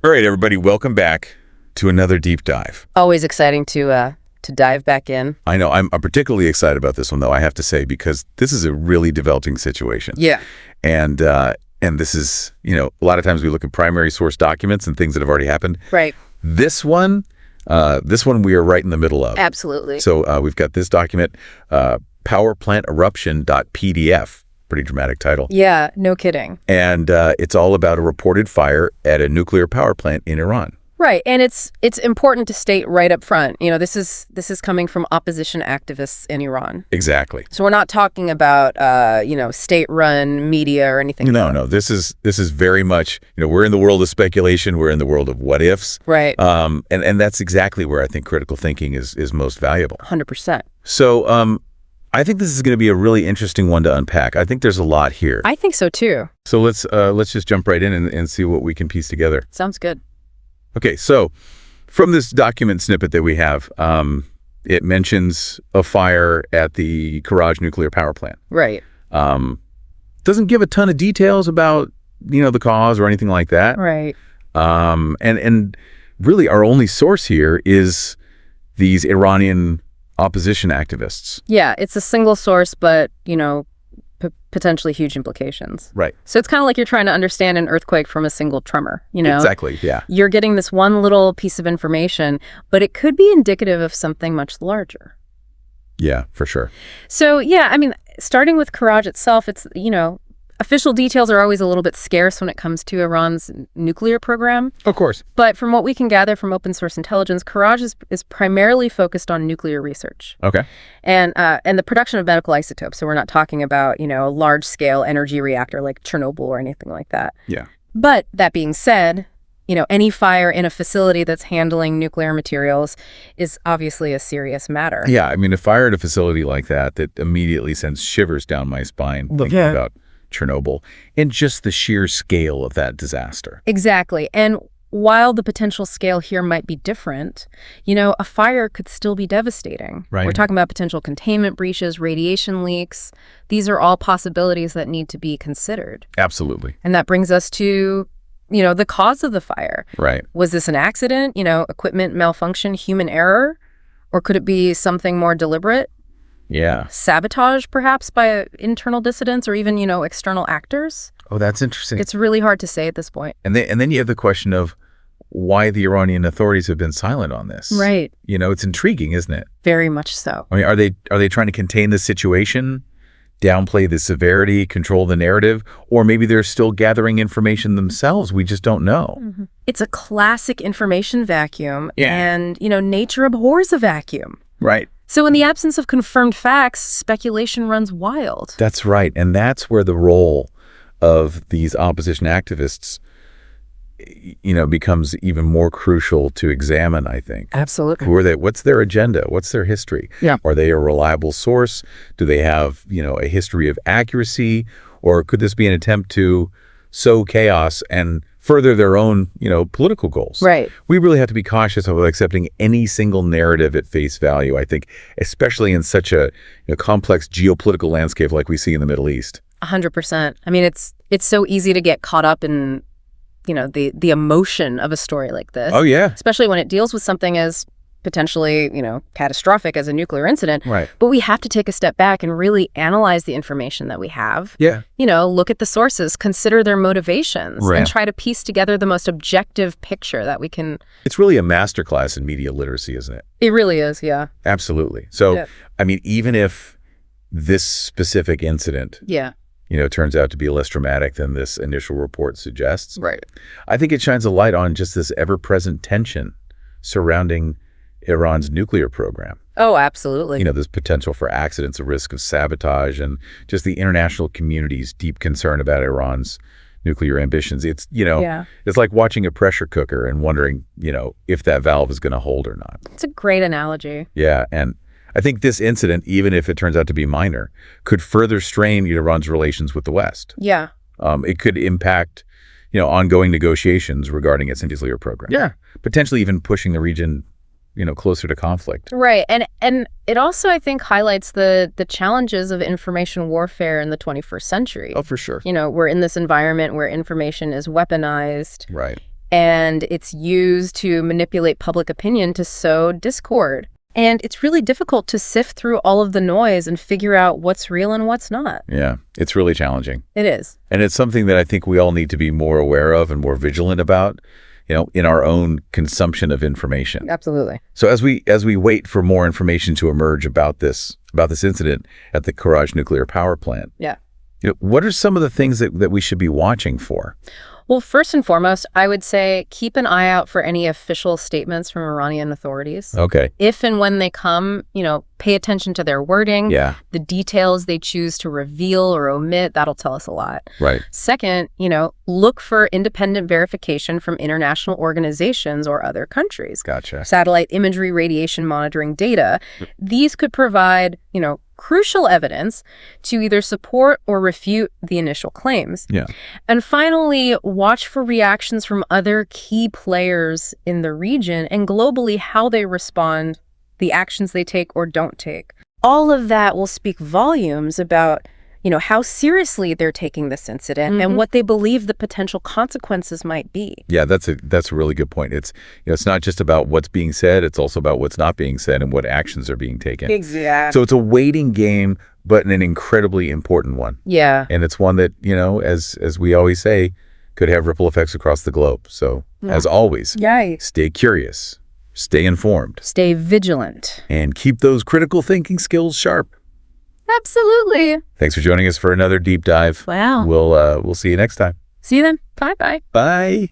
All right, everybody, welcome back to another deep dive. Always exciting to dive back in. I know. I'm particularly excited about this one, though, I have to say, because this is a really developing situation. Yeah. And this is, a lot of times we look at primary source documents and things that have already happened. Right. This one we are right in the middle of. Absolutely. So we've got this document, powerplanteruption.pdf. Pretty dramatic title. Yeah, no kidding. And it's all about a reported fire at a nuclear power plant in Iran. Right, and it's important to state right up front. This is coming from opposition activists in Iran. Exactly. So we're not talking about state-run media or anything. No. This is very much, we're in the world of speculation. We're in the world of what ifs. Right. And that's exactly where I think critical thinking is most valuable. 100%. So I think this is going to be a really interesting one to unpack. I think there's a lot here. I think so too. So let's just jump right in and see what we can piece together. Sounds good. Okay, so from this document snippet that we have, it mentions a fire at the Karaj nuclear power plant. Right. Doesn't give a ton of details about, the cause or anything like that. Right. And really our only source here is these Iranian opposition activists. Yeah, it's a single source, but, potentially huge implications. Right. So it's kind of like you're trying to understand an earthquake from a single tremor, Exactly, yeah. You're getting this one little piece of information, but it could be indicative of something much larger. Yeah, for sure. So, yeah, starting with Karaj itself, it's, official details are always a little bit scarce when it comes to Iran's nuclear program. Of course. But from what we can gather from open source intelligence, Karaj is primarily focused on nuclear research. Okay. And the production of medical isotopes. So we're not talking about, a large-scale energy reactor like Chernobyl or anything like that. Yeah. But that being said, any fire in a facility that's handling nuclear materials is obviously a serious matter. Yeah, a fire at a facility like that immediately sends shivers down my spine thinking about Chernobyl and just the sheer scale of that disaster. Exactly. And while the potential scale here might be different, a fire could still be devastating. Right. We're talking about potential containment breaches, radiation leaks. These are all possibilities that need to be considered. Absolutely. And that brings us to, the cause of the fire. Right. Was this an accident, equipment malfunction, human error? Or could it be something more deliberate? Yeah. Sabotage, perhaps, by internal dissidents or even, external actors? Oh, that's interesting. It's really hard to say at this point. And then you have the question of why the Iranian authorities have been silent on this. Right. It's intriguing, isn't it? Very much so. Are they trying to contain the situation, downplay the severity, control the narrative, or maybe they're still gathering information themselves? We just don't know. Mm-hmm. It's a classic information vacuum. Yeah. And, nature abhors a vacuum. Right. So in the absence of confirmed facts, speculation runs wild. That's right. And that's where the role of these opposition activists, becomes even more crucial to examine, I think. Absolutely. Who are they? What's their agenda? What's their history? Yeah. Are they a reliable source? Do they have, a history of accuracy? Or could this be an attempt to sow chaos and further their own, political goals? Right. We really have to be cautious of accepting any single narrative at face value, I think, especially in such a complex geopolitical landscape like we see in the Middle East. 100%. It's so easy to get caught up in, the emotion of a story like this. Oh, yeah. Especially when it deals with something as potentially, catastrophic as a nuclear incident. Right. But we have to take a step back and really analyze the information that we have. Yeah. Look at the sources, consider their motivations, Right. and try to piece together the most objective picture that we can. It's really a masterclass in media literacy, isn't it? It really is, yeah. Absolutely. So, Yeah. Even if this specific incident, Yeah. turns out to be less dramatic than this initial report suggests, Right. I think it shines a light on just this ever-present tension surrounding Iran's nuclear program. Oh, absolutely. There's potential for accidents, a risk of sabotage, and just the international community's deep concern about Iran's nuclear ambitions. It's, It's like watching a pressure cooker and wondering, if that valve is going to hold or not. It's a great analogy. Yeah, and I think this incident, even if it turns out to be minor, could further strain Iran's relations with the West. Yeah. It could impact, ongoing negotiations regarding its nuclear program. Yeah. Potentially even pushing the region, closer to conflict. Right. And it also, I think, highlights the challenges of information warfare in the 21st century. Oh, for sure. We're in this environment where information is weaponized. Right. and it's used to manipulate public opinion to sow discord. And it's really difficult to sift through all of the noise and figure out what's real and what's not. Yeah, it's really challenging. It is. And it's something that I think we all need to be more aware of and more vigilant about, in our own consumption of information. Absolutely. So as we wait for more information to emerge about this incident at the Courage nuclear power plant, what are some of the things that we should be watching for? Well, first and foremost, I would say keep an eye out for any official statements from Iranian authorities. Okay. If and when they come, pay attention to their wording. Yeah. The details they choose to reveal or omit, that'll tell us a lot. Right. Second, look for independent verification from international organizations or other countries. Gotcha. Satellite imagery, radiation monitoring data. These could provide, crucial evidence to either support or refute the initial claims. Yeah. And finally, watch for reactions from other key players in the region and globally how they respond, the actions they take or don't take. All of that will speak volumes about, how seriously they're taking this incident and what they believe the potential consequences might be. Yeah, that's a really good point. It's it's not just about what's being said, it's also about what's not being said and what actions are being taken. Exactly. So it's a waiting game, but an incredibly important one. Yeah. And it's one that, as we always say, could have ripple effects across the globe. So as always, stay curious, stay informed, stay vigilant, and keep those critical thinking skills sharp. Absolutely. Thanks for joining us for another deep dive. Wow. We'll see you next time. See you then. Bye-bye. Bye.